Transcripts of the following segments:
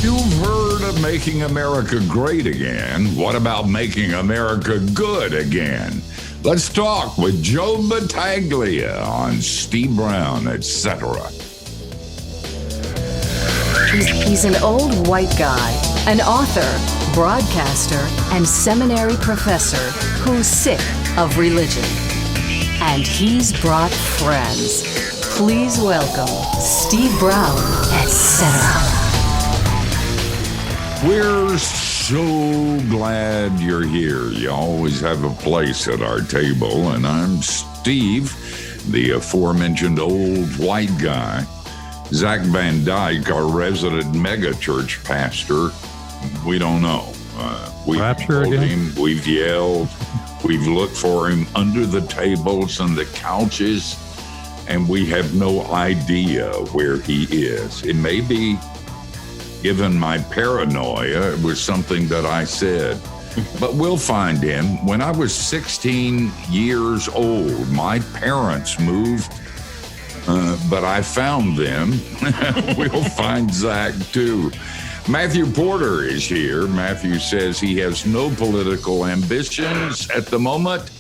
You've heard of making America great again. What about making America good again? Let's talk with Joe Battaglia on Steve Brown, etc. He's an old white guy, an author, broadcaster, and seminary professor who's sick of religion. And he's brought friends. Please welcome Steve Brown, etc. We're so glad you're here. You always have a place at our table, and I'm Steve, the aforementioned old white guy. Zach Van Dyke, our resident megachurch pastor, we don't know. We've told him, we've yelled, we've looked for him under the tables and the couches, and we have no idea where he is. It may be, given my paranoia, it was something that I said, but we'll find him. When I was 16 years old, my parents moved, but I found them. We'll find Zach too. Matthew Porter is here. Matthew says he has no political ambitions at the moment,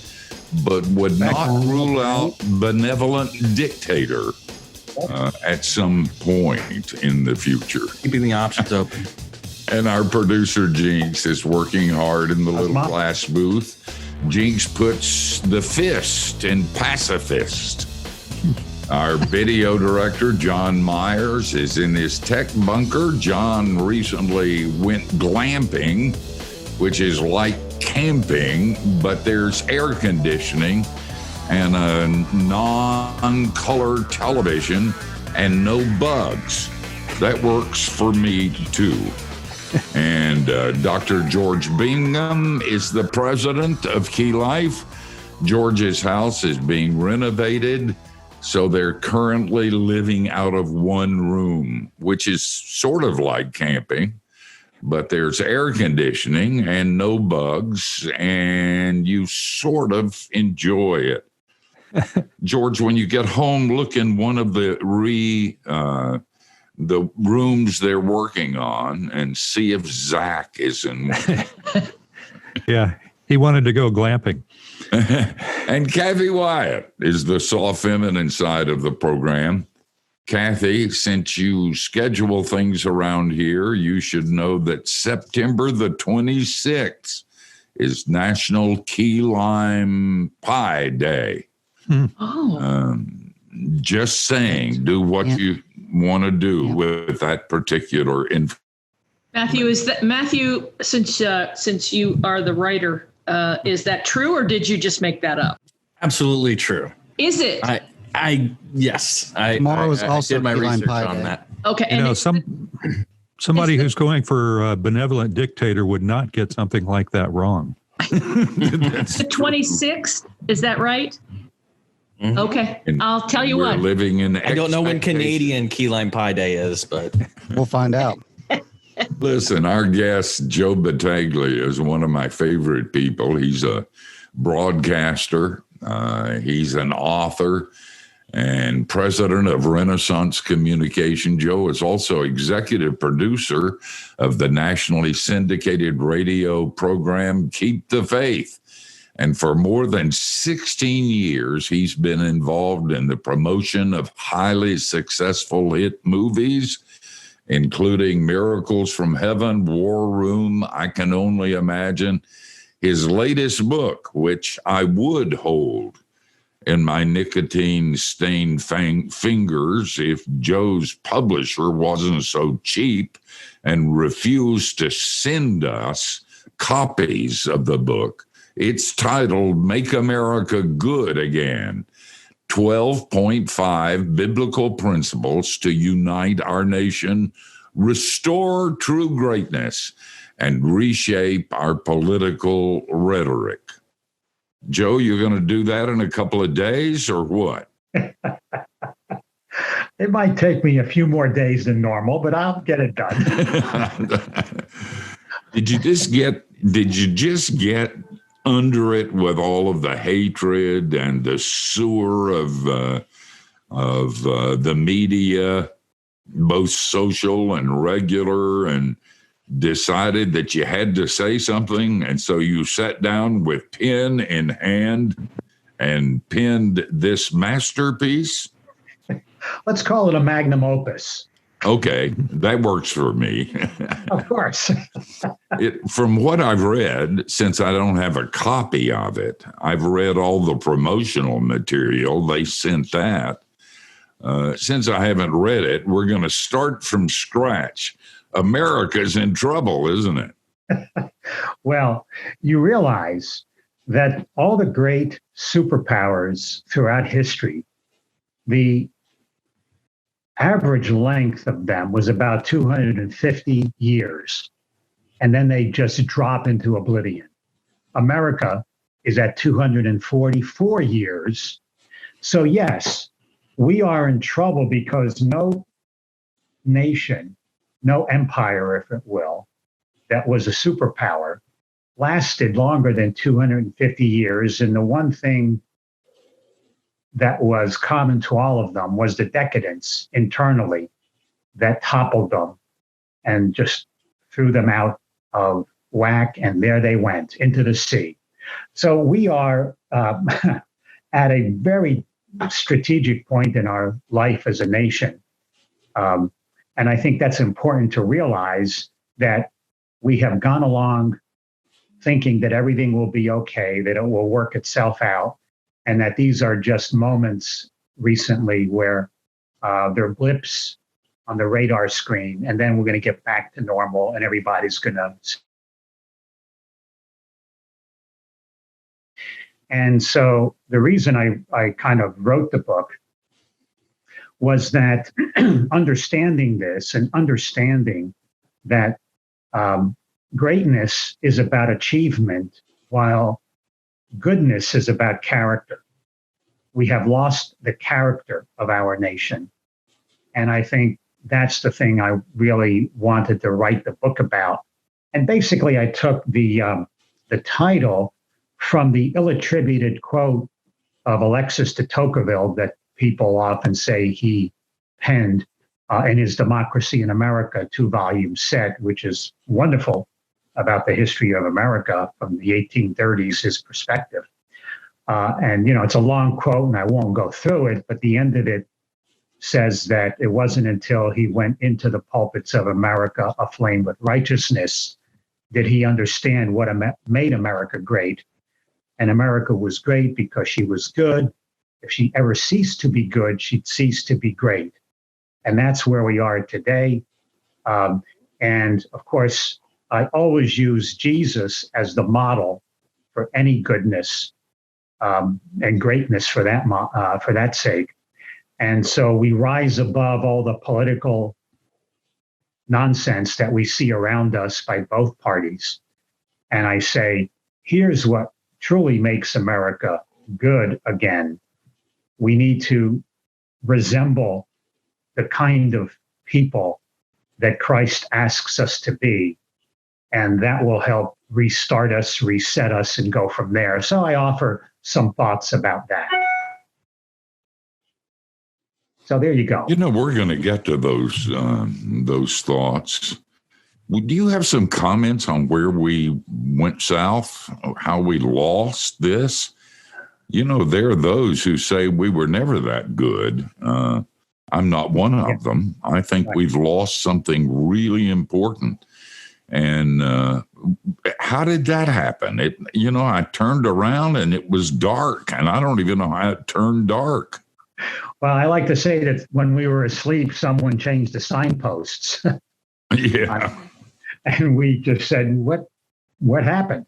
but would not rule out benevolent dictator at some point in the future. Keeping the options open. And our producer, Jinx, is working hard in the little glass booth. Jinx puts the fist in pacifist. Our video director, John Myers, is in his tech bunker. John recently went glamping, which is like camping, but there's air conditioning and a non-color television and no bugs. That works for me too. And Dr. George Bingham is the president of Key Life. George's house is being renovated, so they're currently living out of one room, which is sort of like camping, but there's air conditioning and no bugs, and you sort of enjoy it. George, when you get home, look in one of the rooms they're working on and see if Zach is in one. Yeah, he wanted to go glamping. And Kathy Wyatt is the soft feminine side of the program. Kathy, since you schedule things around here, you should know that September the 26th is National Key Lime Pie Day. Just saying, do what you want to do with that particular info. Matthew, since you are the writer, is that true, or did you just make that up? Absolutely true. Is it? Yes. Tomorrow is also did my research Pie on Day. that. Okay. You know, somebody who's going for a benevolent dictator would not get something like that wrong. The 26th, is that right? Mm-hmm. Okay, and I'll tell you what. Living in I don't know when Canadian Key Lime Pie Day is, but we'll find out. Listen, our guest, Joe Battaglia, is one of my favorite people. He's a broadcaster. He's an author and president of Renaissance Communication. Joe is also executive producer of the nationally syndicated radio program Keep the Faith. And for more than 16 years, he's been involved in the promotion of highly successful hit movies, including Miracles from Heaven, War Room, I Can Only Imagine. His latest book, which I would hold in my nicotine-stained fingers if Joe's publisher wasn't so cheap and refused to send us copies of the book. It's titled Make America Good Again, 12.5 Biblical Principles to Unite Our Nation, Restore True Greatness, and Reshape Our Political Rhetoric. Joe, you're going to do that in a couple of days or what? It might take me a few more days than normal, but I'll get it done. Did you just get under it with all of the hatred and the sewer of the media, both social and regular, and decided that you had to say something. And so you sat down with pen in hand and penned this masterpiece? Let's call it a magnum opus. Okay, that works for me. Of course. From what I've read, since I don't have a copy of it, I've read all the promotional material. They sent that. Since I haven't read it, we're going to start from scratch. America's in trouble, isn't it? Well, you realize that all the great superpowers throughout history, the average length of them was about 250 years, and then they just drop into oblivion. America is at 244 years. So yes, we are in trouble because no nation, no empire, if it will, that was a superpower lasted longer than 250 years. And the one thing that was common to all of them was the decadence internally that toppled them and just threw them out of whack. And there they went into the sea. So we are at a very strategic point in our life as a nation. And I think that's important to realize that we have gone along thinking that everything will be okay, that it will work itself out, and that these are just moments recently where there are blips on the radar screen, and then we're going to get back to normal and everybody's going to. And so the reason I kind of wrote the book was that understanding this and understanding that greatness is about achievement, while goodness is about character. We have lost the character of our nation. And I think that's the thing I really wanted to write the book about. And basically, I took the title from the ill-attributed quote of Alexis de Tocqueville that people often say he penned in his Democracy in America 2-volume set, which is wonderful about the history of America from the 1830s, his perspective. And, it's a long quote and I won't go through it, but the end of it says that it wasn't until he went into the pulpits of America aflame with righteousness did he understand what made America great. And America was great because she was good. If she ever ceased to be good, she'd cease to be great. And that's where we are today. And of course, I always use Jesus as the model for any goodness and greatness for that sake. And so we rise above all the political nonsense that we see around us by both parties. And I say, here's what truly makes America good again. We need to resemble the kind of people that Christ asks us to be. And that will help restart us, reset us, and go from there. So I offer some thoughts about that. So there you go. We're going to get to those thoughts. Do you have some comments on where we went south, how we lost this? There are those who say we were never that good. I'm not one of them. I think we've lost something really important. And how did that happen? I turned around and it was dark, and I don't even know how it turned dark. Well, I like to say that when we were asleep, someone changed the signposts. Yeah. And we just said, what happened?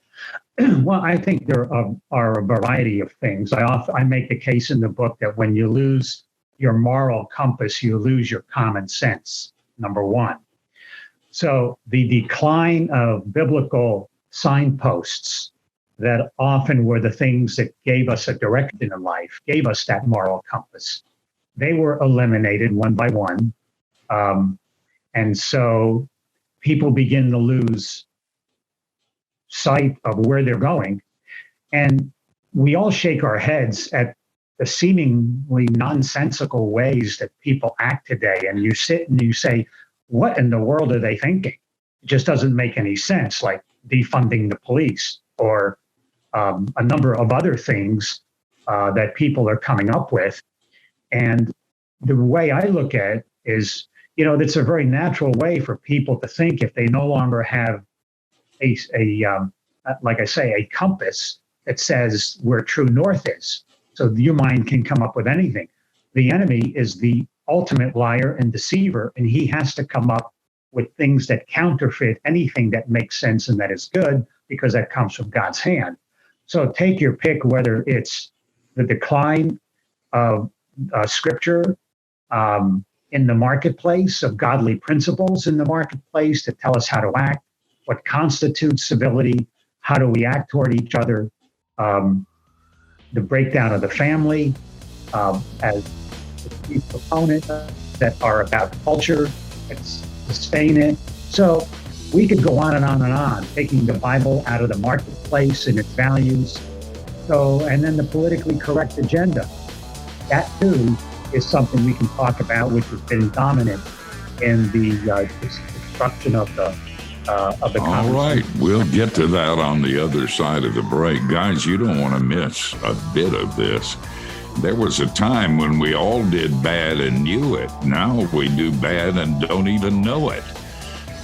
Well, I think there are a variety of things. I make the case in the book that when you lose your moral compass, you lose your common sense, number one. So the decline of biblical signposts that often were the things that gave us a direction in life, gave us that moral compass, they were eliminated one by one. And so people begin to lose sight of where they're going. And we all shake our heads at the seemingly nonsensical ways that people act today. And you sit and you say, what in the world are they thinking? It just doesn't make any sense, like defunding the police or a number of other things that people are coming up with. And the way I look at it is, it's a very natural way for people to think if they no longer have like I say, a compass that says where true north is. So your mind can come up with anything. The enemy is the ultimate liar and deceiver, and he has to come up with things that counterfeit anything that makes sense and that is good, because that comes from God's hand. So take your pick, whether it's the decline of scripture in the marketplace, of godly principles in the marketplace that tell us how to act, what constitutes civility, how do we act toward each other, the breakdown of the family, as key proponents that are about culture, that sustain it. So we could go on and on and on, taking the Bible out of the marketplace and its values. So, and then the politically correct agenda. That too is something we can talk about, which has been dominant in the destruction of the All right, we'll get to that on the other side of the break. Guys, you don't want to miss a bit of this. There was a time when we all did bad and knew it. Now we do bad and don't even know it.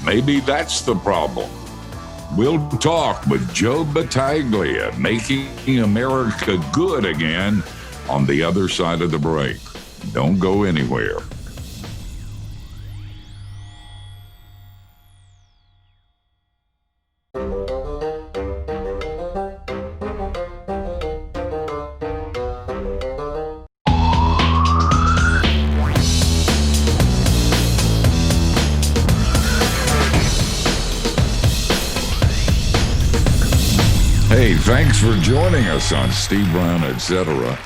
Maybe that's the problem. We'll talk with Joe Battaglia, making America good again, on the other side of the break. Don't go anywhere. Hey, thanks for joining us on Steve Brown, etc.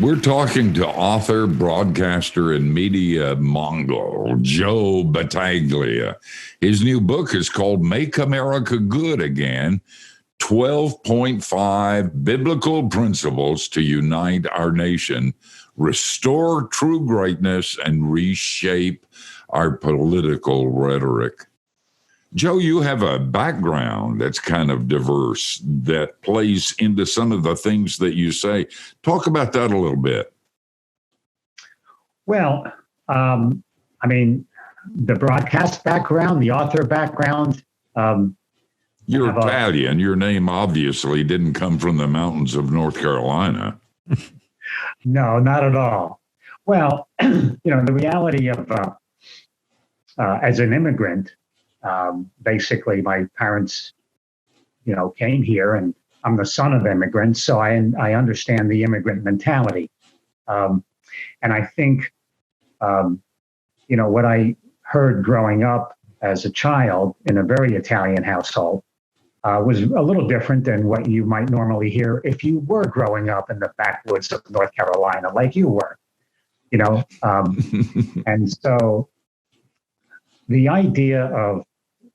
We're talking to author, broadcaster, and media Mongol, Joe Battaglia. His new book is called Make America Good Again, 12.5 Biblical Principles to Unite Our Nation, Restore True Greatness, and Reshape Our Political Rhetoric. Joe, you have a background that's kind of diverse that plays into some of the things that you say. Talk about that a little bit. Well, the broadcast background, the author background. You're Italian. Your name obviously didn't come from the mountains of North Carolina. No, not at all. Well, the reality of as an immigrant, basically, my parents, came here, and I'm the son of immigrants, so I understand the immigrant mentality. And I think, what I heard growing up as a child in a very Italian household was a little different than what you might normally hear if you were growing up in the backwoods of North Carolina, like you were, And so the idea of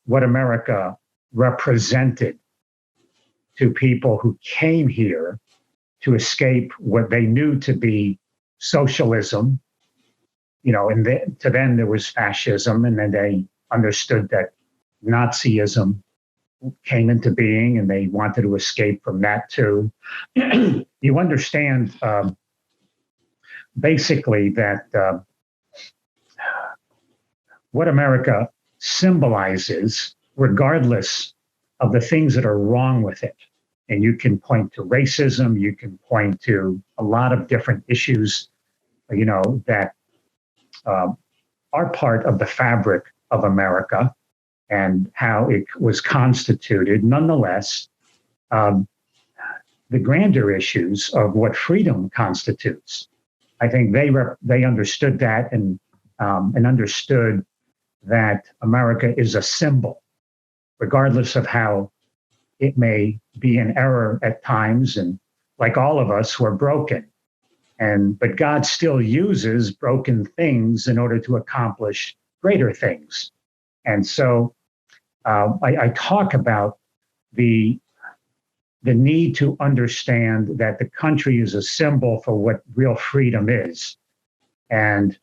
what America represented to people who came here to escape what they knew to be socialism, and to them there was fascism, and then they understood that Nazism came into being and they wanted to escape from that too. You understand basically that what America symbolizes, regardless of the things that are wrong with it. And you can point to racism, you can point to a lot of different issues, that are part of the fabric of America and how it was constituted. Nonetheless, the grander issues of what freedom constitutes, I think they understood that and understood that America is a symbol, regardless of how it may be in error at times. And like all of us, we're broken. But God still uses broken things in order to accomplish greater things. And so I talk about the the need to understand that the country is a symbol for what real freedom is. And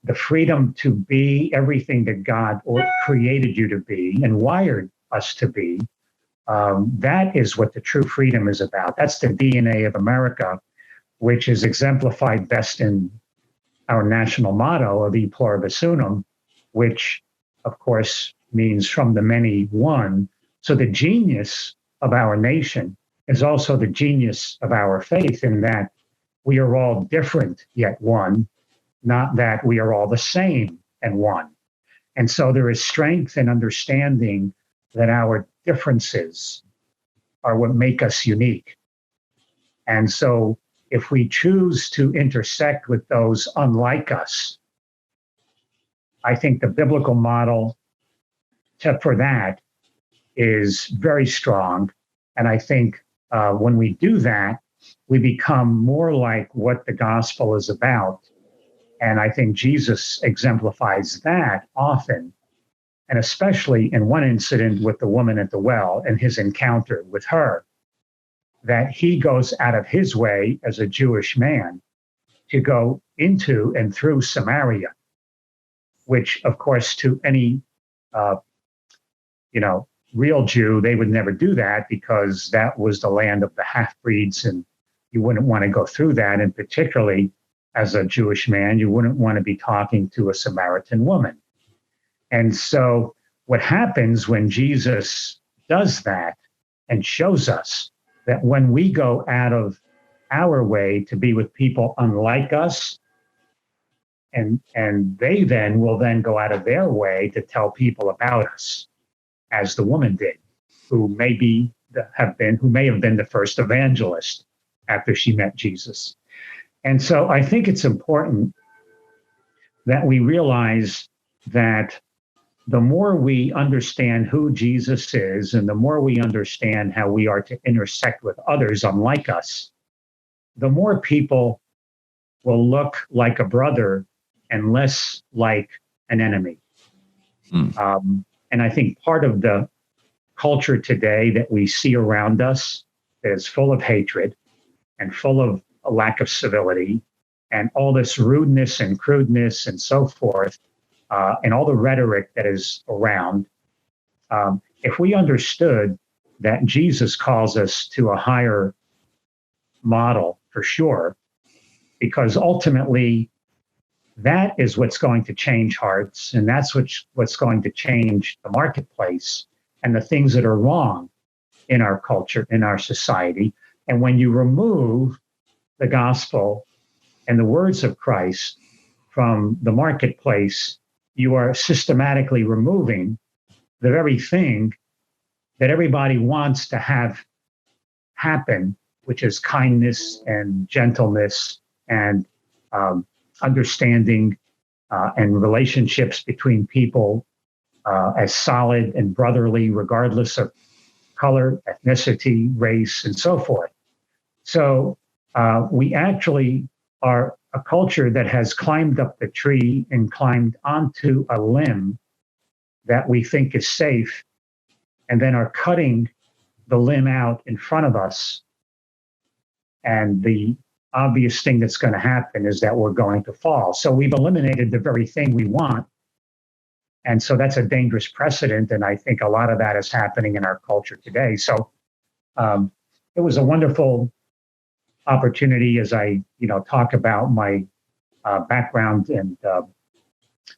the freedom to be everything that God created you to be and wired us to be, that is what the true freedom is about. That's the DNA of America, which is exemplified best in our national motto of E Pluribus Unum, which, of course, means from the many one. So the genius of our nation is also the genius of our faith, in that we are all different yet one, not that we are all the same and one. And so there is strength in understanding that our differences are what make us unique. And so if we choose to intersect with those unlike us, I think the biblical model for that is very strong. And I think when we do that, we become more like what the gospel is about. And I think Jesus exemplifies that often, and especially in one incident with the woman at the well and his encounter with her, that he goes out of his way as a Jewish man to go into and through Samaria, which, of course, to any real Jew, they would never do that, because that was the land of the half-breeds, and you wouldn't want to go through that. And particularly as a Jewish man, you wouldn't want to be talking to a Samaritan woman. And so what happens when Jesus does that and shows us that when we go out of our way to be with people unlike us, and they then will then go out of their way to tell people about us, as the woman did, who may have been the first evangelist after she met Jesus. And so I think it's important that we realize that the more we understand who Jesus is, and the more we understand how we are to intersect with others unlike us, the more people will look like a brother and less like an enemy. And I think part of the culture today that we see around us is full of hatred and full of a lack of civility and all this rudeness and crudeness and so forth, and all the rhetoric that is around. If we understood that Jesus calls us to a higher model, for sure, because ultimately that is what's going to change hearts, and that's what's going to change the marketplace and the things that are wrong in our culture, in our society. And when you remove the gospel and the words of Christ from the marketplace, you are systematically removing the very thing that everybody wants to have happen, which is kindness and gentleness and understanding and relationships between people as solid and brotherly, regardless of color, ethnicity, race, and so forth. So we actually are a culture that has climbed up the tree and climbed onto a limb that we think is safe, and then are cutting the limb out in front of us. And the obvious thing that's going to happen is that we're going to fall. So we've eliminated the very thing we want. And so that's a dangerous precedent. And I think a lot of that is happening in our culture today. So it was a wonderful opportunity as I, talk about my background and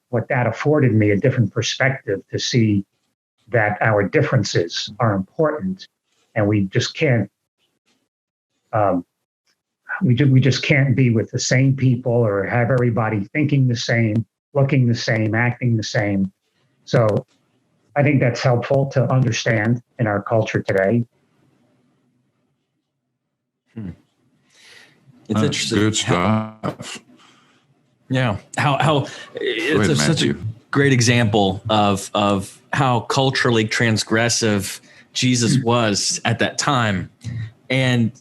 what that afforded me, a different perspective to see that our differences are important, and we just can't we just can't be with the same people or have everybody thinking the same, looking the same, acting the same. So I think that's helpful to understand in our culture today. It's interesting. Good stuff. Yeah, how it's such a great example of how culturally transgressive Jesus was at that time, and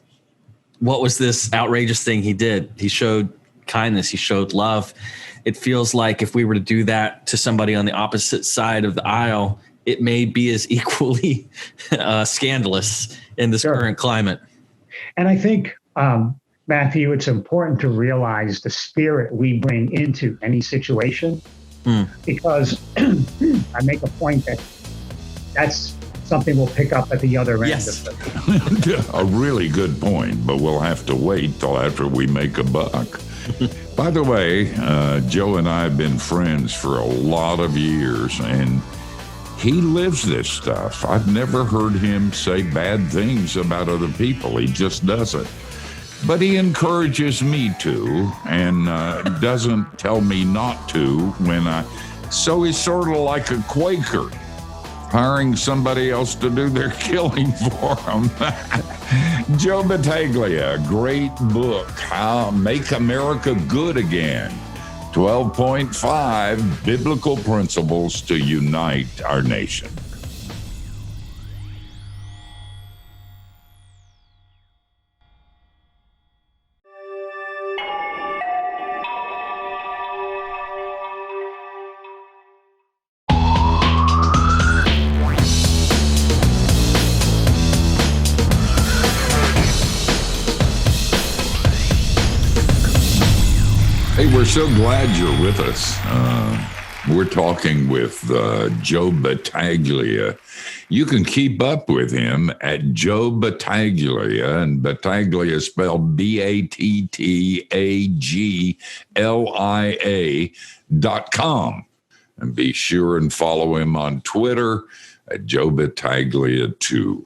what was this outrageous thing he did? He showed kindness. He showed love. It feels like if we were to do that to somebody on the opposite side of the aisle, it may be as equally scandalous in this current climate. And I think, Matthew, it's important to realize the spirit we bring into any situation, because I make a point that that's something we'll pick up at the other end of it. A really good point, but we'll have to wait till after we make a buck. By the way, Joe and I have been friends for a lot of years, and he lives this stuff. I've never heard him say bad things about other people. He just does it. But he encourages me to, and doesn't tell me not to so he's sort of like a Quaker, hiring somebody else to do their killing for him. Joe Battaglia, great book, How Make America Good Again. 12.5 Biblical Principles to Unite Our Nation. Hey, we're so glad you're with us. We're talking with Joe Battaglia. You can keep up with him at Joe Battaglia, and Battaglia is spelled BATTAGLIA.com. And be sure and follow him on Twitter at Joe Battaglia 2.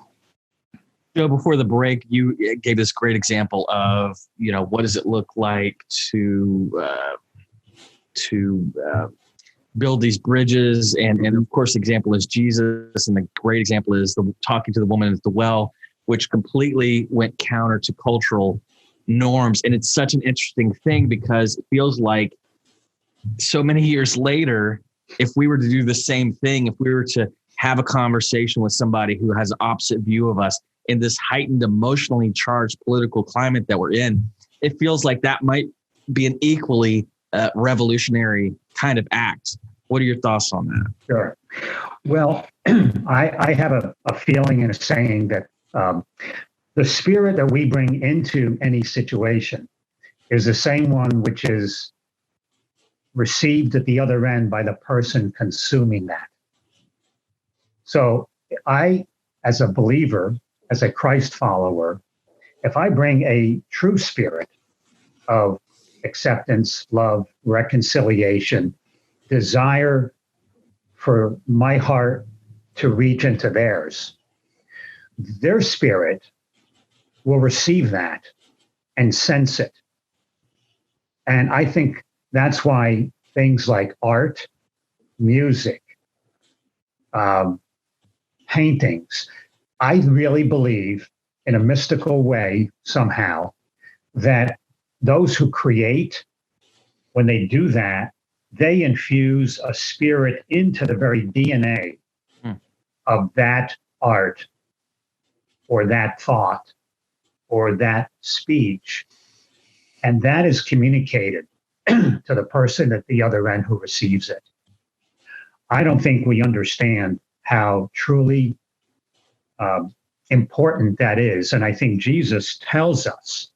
Joe, before the break, you gave this great example of, what does it look like to build these bridges, and of course, the example is Jesus, and the great example is talking to the woman at the well, which completely went counter to cultural norms. And it's such an interesting thing because it feels like so many years later, if we were to do the same thing, if we were to have a conversation with somebody who has an opposite view of us, in this heightened, emotionally charged political climate that we're in, it feels like that might be an equally revolutionary kind of act. What are your thoughts on that? Sure. Well, I have a feeling and a saying that the spirit that we bring into any situation is the same one which is received at the other end by the person consuming that. So I, as a believer, as a Christ follower, if I bring a true spirit of acceptance, love, reconciliation, desire for my heart to reach into theirs, their spirit will receive that and sense it. And I think that's why things like art, music, paintings, I really believe in a mystical way somehow that those who create, when they do that, they infuse a spirit into the very DNA of that art or that thought or that speech. And that is communicated to the person at the other end who receives it. I don't think we understand how truly important that is. And I think Jesus tells us,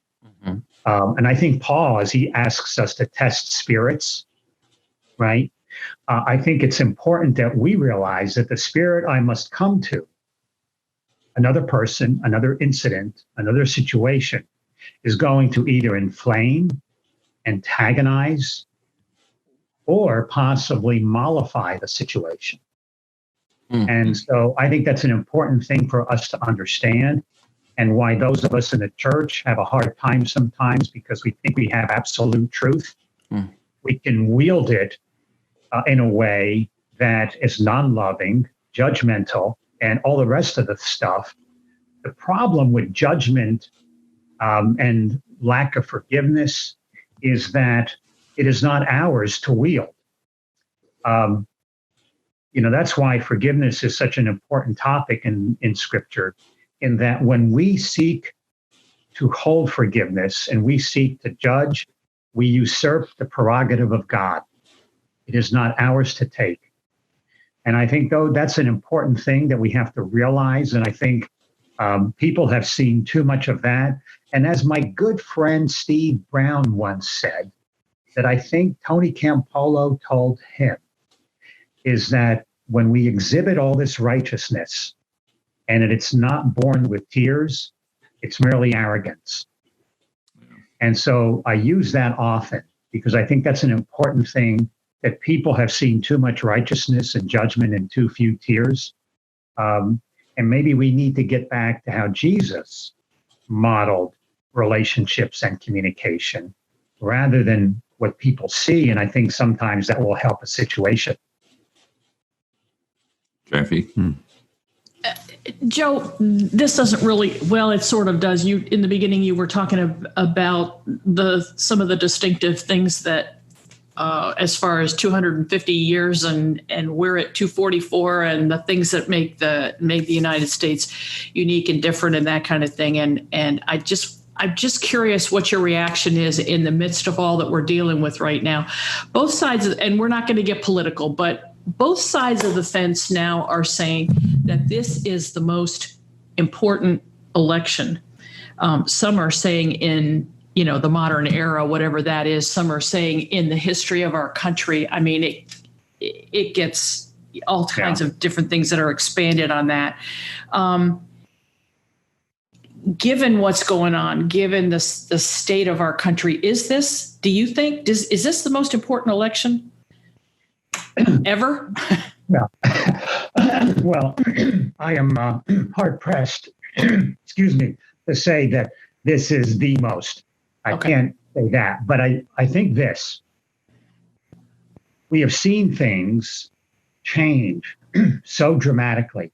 and I think Paul, as he asks us to test spirits, right? I think it's important that we realize that the spirit I must come to, another person, another incident, another situation, is going to either inflame, antagonize, or possibly mollify the situation. And so I think that's an important thing for us to understand, and why those of us in the church have a hard time sometimes because we think we have absolute truth. We can wield it in a way that is non-loving, judgmental, and all the rest of the stuff. The problem with judgment and lack of forgiveness is that it is not ours to wield. That's why forgiveness is such an important topic in Scripture, in that when we seek to hold forgiveness and we seek to judge, we usurp the prerogative of God. It is not ours to take. And I think, though, that's an important thing that we have to realize. And I think people have seen too much of that. And as my good friend Steve Brown once said, that I think Tony Campolo told him, is that when we exhibit all this righteousness and it's not born with tears, it's merely arrogance. And so I use that often because I think that's an important thing, that people have seen too much righteousness and judgment and too few tears. And maybe we need to get back to how Jesus modeled relationships and communication rather than what people see. And I think sometimes that will help a situation. Jeffy? Joe, this doesn't really, well, it sort of does. You, in the beginning, you were talking about some of the distinctive things that, as far as 250 years and we're at 244, and the things that make the United States unique and different and that kind of thing. And I'm just curious what your reaction is in the midst of all that we're dealing with right now. Both sides, and we're not going to get political, but both sides of the fence now are saying that this is the most important election. Some are saying in, the modern era, whatever that is. Some are saying in the history of our country. I mean, it gets all kinds of different things that are expanded on that. Given what's going on, given the state of our country, do you think, is this the most important election ever? Well, I am hard pressed, excuse me, to say that this is the most. I can't say that, but I think this. We have seen things change so dramatically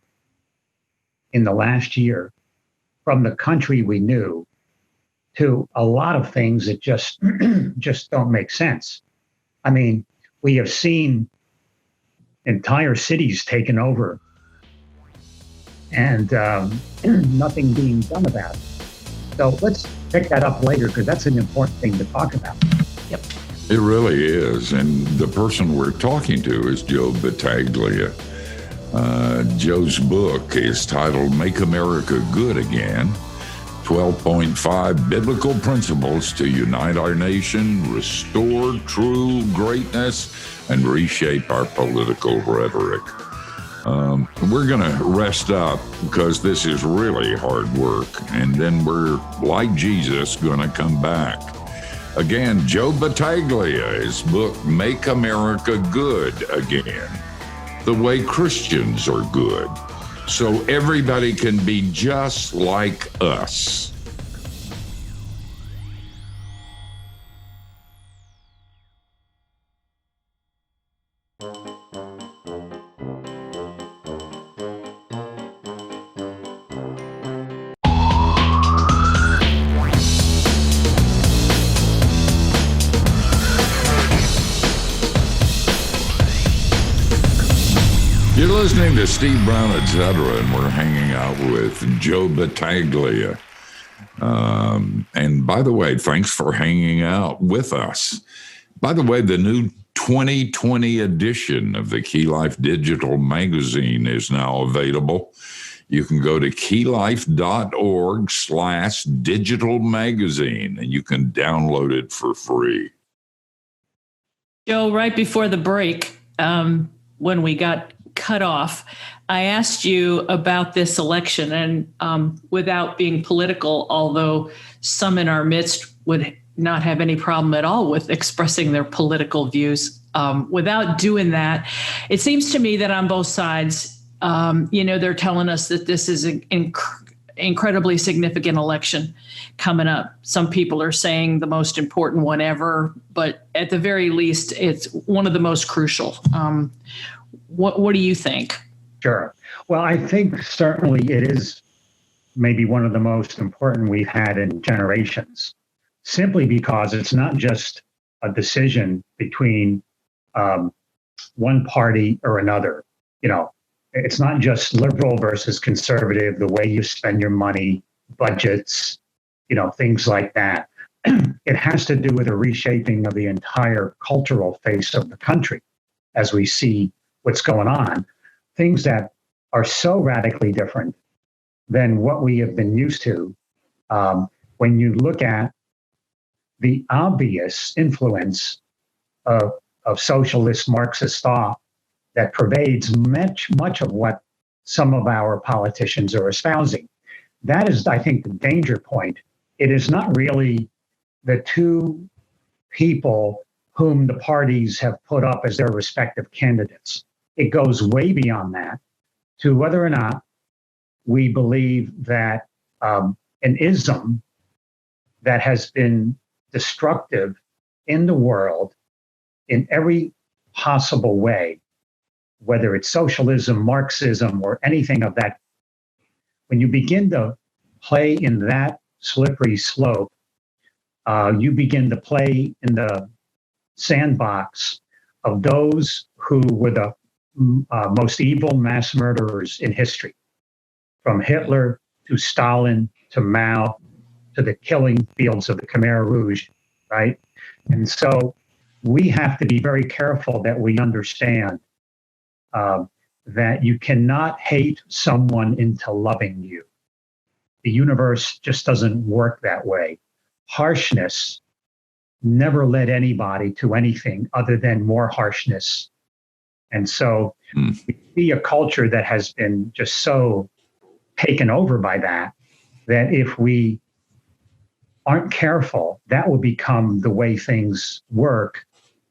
in the last year, from the country we knew to a lot of things that just don't make sense. I mean, we have seen entire cities taken over and nothing being done about it. So let's pick that up later, because that's an important thing to talk about. Yep. It really is. And the person we're talking to is Joe Battaglia. Joe's book is titled Make America Good Again, 12.5 Biblical Principles to Unite Our Nation, Restore True Greatness, and Reshape Our Political Rhetoric. We're going to rest up because this is really hard work. And then we're, like Jesus, going to come back. Again, Joe Battaglia, his book, Make America Good Again, the way Christians are good, so everybody can be just like us. You're listening to Steve Brown, etc., and we're hanging out with Joe Battaglia. And by the way, thanks for hanging out with us. By the way, the new 2020 edition of the Key Life Digital Magazine is now available. You can go to keylife.org/digital magazine, and you can download it for free. Joe, right before the break, when we got cut off, I asked you about this election, and without being political, although some in our midst would not have any problem at all with expressing their political views, without doing that, it seems to me that on both sides, they're telling us that this is an incredibly significant election coming up. Some people are saying the most important one ever, but at the very least, it's one of the most crucial. What do you think? Sure. Well, I think certainly it is maybe one of the most important we've had in generations, simply because it's not just a decision between one party or another. It's not just liberal versus conservative, the way you spend your money, budgets, things like that. It has to do with a reshaping of the entire cultural face of the country as we see what's going on. things that are so radically different than what we have been used to. When you look at the obvious influence of socialist Marxist thought that pervades much of what some of our politicians are espousing. That is, I think, the danger point. It is not really the two people whom the parties have put up as their respective candidates. It goes way beyond that to whether or not we believe that an ism that has been destructive in the world in every possible way, whether it's socialism, Marxism, or anything of that, when you begin to play in that slippery slope, you begin to play in the sandbox of those who were the most evil mass murderers in history, from Hitler to Stalin to Mao to the killing fields of the Khmer Rouge, right? And so we have to be very careful that we understand that you cannot hate someone into loving you. The universe just doesn't work that way. Harshness never led anybody to anything other than more harshness. And so we see a culture that has been just so taken over by that if we aren't careful, that will become the way things work.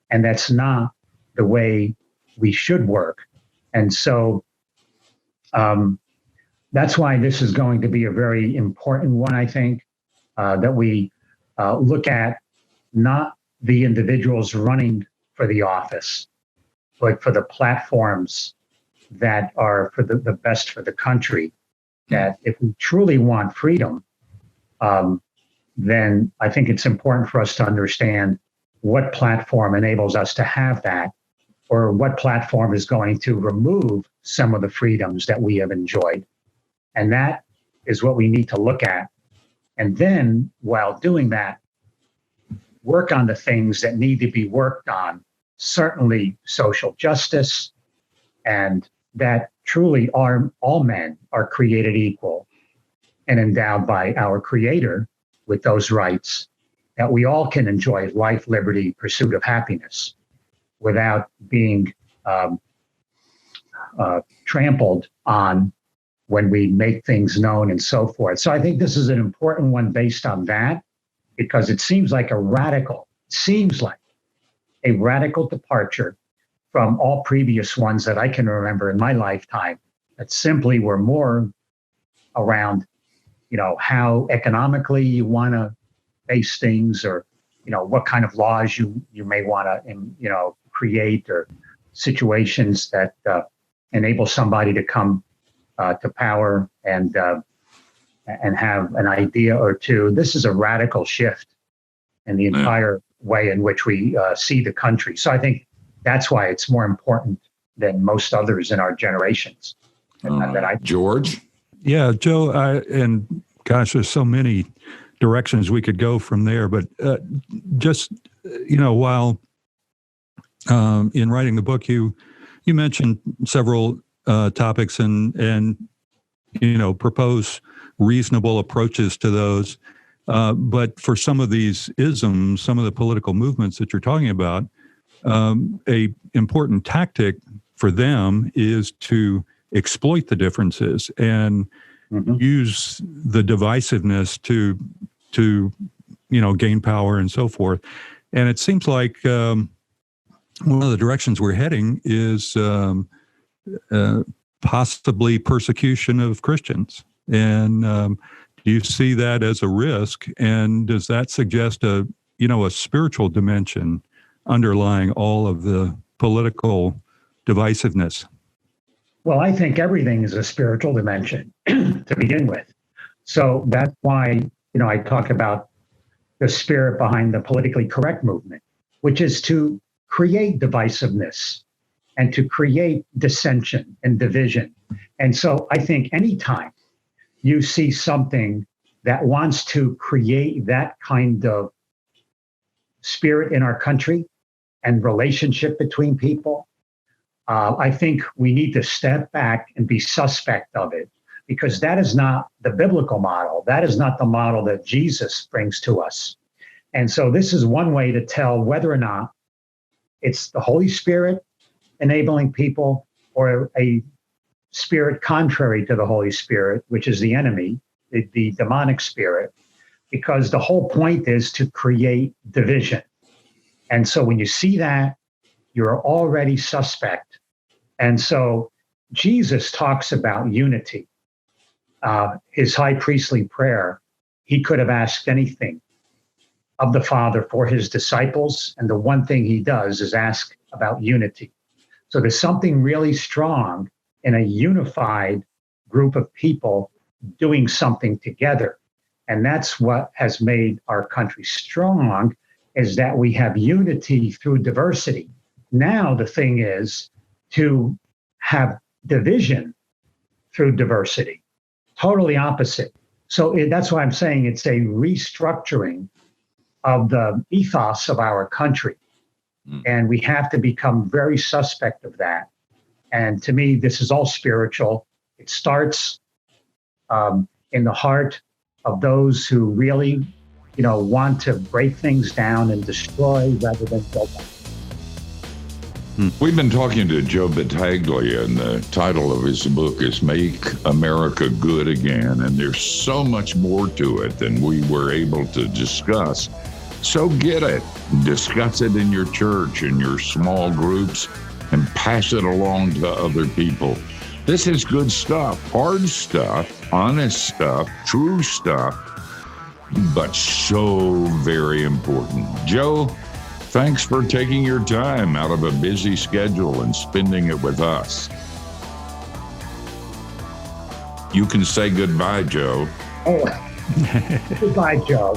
And that's not the way we should work. And so that's why this is going to be a very important one, I think, that we look at not the individuals running for the office, but for the platforms that are for the best for the country. That if we truly want freedom, then I think it's important for us to understand what platform enables us to have that, or what platform is going to remove some of the freedoms that we have enjoyed. And that is what we need to look at. And then, while doing that, work on the things that need to be worked on, certainly social justice, and that truly all men are created equal and endowed by our Creator with those rights, that we all can enjoy life, liberty, pursuit of happiness without being trampled on when we make things known and so forth. So I think this is an important one based on that, because it seems like a radical departure from all previous ones that I can remember in my lifetime that simply were more around, how economically you want to base things, or, what kind of laws you may want to, create, or situations that enable somebody to come to power and have an idea or two. This is a radical shift in the entire way in which we see the country. So I think that's why it's more important than most others in our generations. George? Yeah, Joe, and gosh, there's so many directions we could go from there. But just, while in writing the book, you mentioned several topics and propose reasonable approaches to those. But for some of these isms, some of the political movements that you're talking about, a important tactic for them is to exploit the differences and use the divisiveness to gain power and so forth. And it seems like one of the directions we're heading is possibly persecution of Christians. And do you see that as a risk? And does that suggest a spiritual dimension underlying all of the political divisiveness? Well, I think everything is a spiritual dimension to begin with. So that's why, I talk about the spirit behind the politically correct movement, which is to create divisiveness and to create dissension and division. And so I think anytime you see something that wants to create that kind of spirit in our country and relationship between people, I think we need to step back and be suspect of it, because that is not the biblical model. That is not the model that Jesus brings to us. And so this is one way to tell whether or not it's the Holy Spirit enabling people or a spirit contrary to the Holy Spirit, which is the enemy, the demonic spirit, because the whole point is to create division. And so when you see that, you're already suspect. And so Jesus talks about unity. His high priestly prayer, he could have asked anything of the Father for his disciples. And the one thing he does is ask about unity. So there's something really strong in a unified group of people doing something together. And that's what has made our country strong, is that we have unity through diversity. Now the thing is to have division through diversity, totally opposite. So that's why I'm saying it's a restructuring of the ethos of our country. And we have to become very suspect of that. And to me, this is all spiritual. It starts in the heart of those who really, want to break things down and destroy rather than build up. We've been talking to Joe Battaglia, and the title of his book is Make America Good Again. And there's so much more to it than we were able to discuss. So get it, discuss it in your church, in your small groups, and pass it along to other people. This is good stuff, hard stuff, honest stuff, true stuff, but so very important. Joe, thanks for taking your time out of a busy schedule and spending it with us. You can say goodbye, Joe. Oh, goodbye, Joe.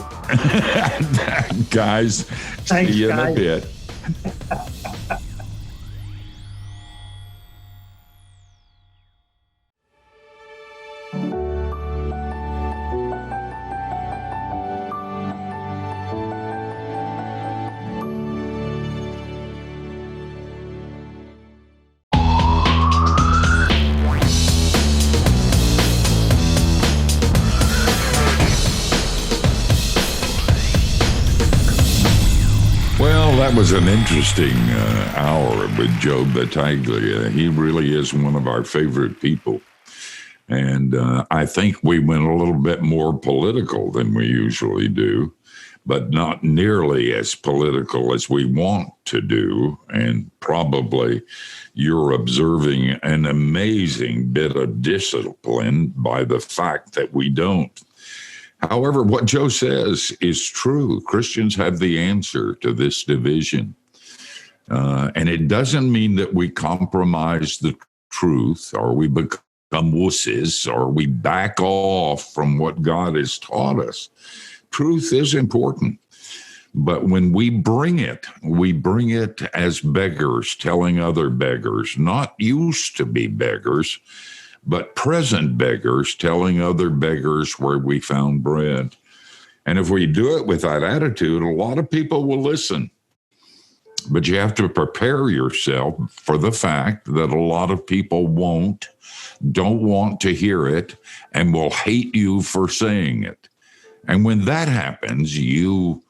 Guys, Thanks, see you guys. in a bit. That was an interesting hour with Joe Battaglia. He really is one of our favorite people. And I think we went a little bit more political than we usually do, but not nearly as political as we want to do. And probably you're observing an amazing bit of discipline by the fact that we don't. However, what Joe says is true. Christians have the answer to this division. And it doesn't mean that we compromise the truth or we become wusses or we back off from what God has taught us. Truth is important. But when we bring it as beggars telling other beggars, not used to be beggars, but present beggars telling other beggars where we found bread. And if we do it with that attitude, a lot of people will listen. But you have to prepare yourself for the fact that a lot of people don't want to hear it, and will hate you for saying it. And when that happens, you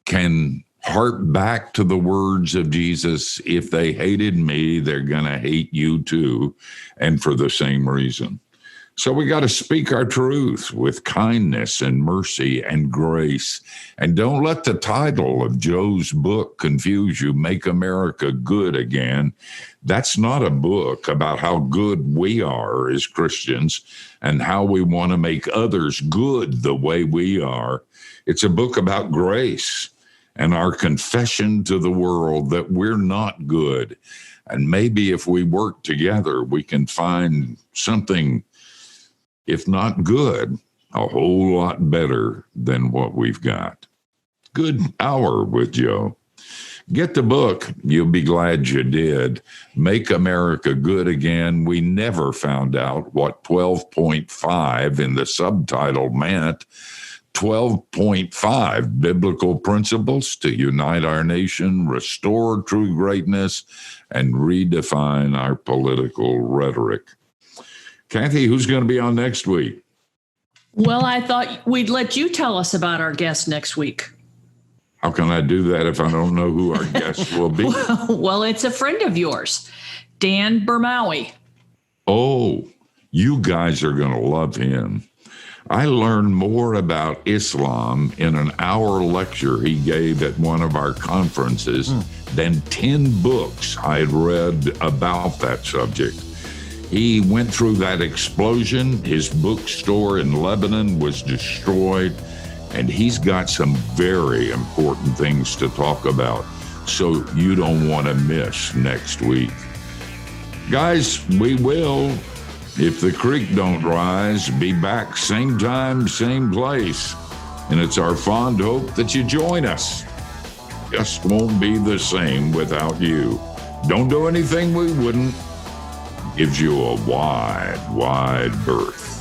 can hark back to the words of Jesus, if they hated me, they're going to hate you too, and for the same reason. So we got to speak our truth with kindness and mercy and grace. And don't let the title of Joe's book confuse you, Make America Good Again. That's not a book about how good we are as Christians and how we want to make others good the way we are. It's a book about grace and our confession to the world that we're not good. And maybe if we work together, we can find something, if not good, a whole lot better than what we've got. Good hour with Joe. Get the book. You'll be glad you did. Make America Good Again. We never found out what 12.5 in the subtitle meant. 12.5 biblical principles to unite our nation, restore true greatness, and redefine our political rhetoric. Kathy, who's going to be on next week? Well, I thought we'd let you tell us about our guest next week. How can I do that if I don't know who our guest will be? Well, it's a friend of yours, Dan Bermawi. Oh, you guys are going to love him. I learned more about Islam in an hour lecture he gave at one of our conferences than 10 books I had read about that subject. He went through that explosion. His bookstore in Lebanon was destroyed, and he's got some very important things to talk about. So you don't want to miss next week. Guys, we will, if the creek don't rise, be back same time, same place. And it's our fond hope that you join us. Just won't be the same without you. Don't do anything we wouldn't. Gives you a wide, wide berth.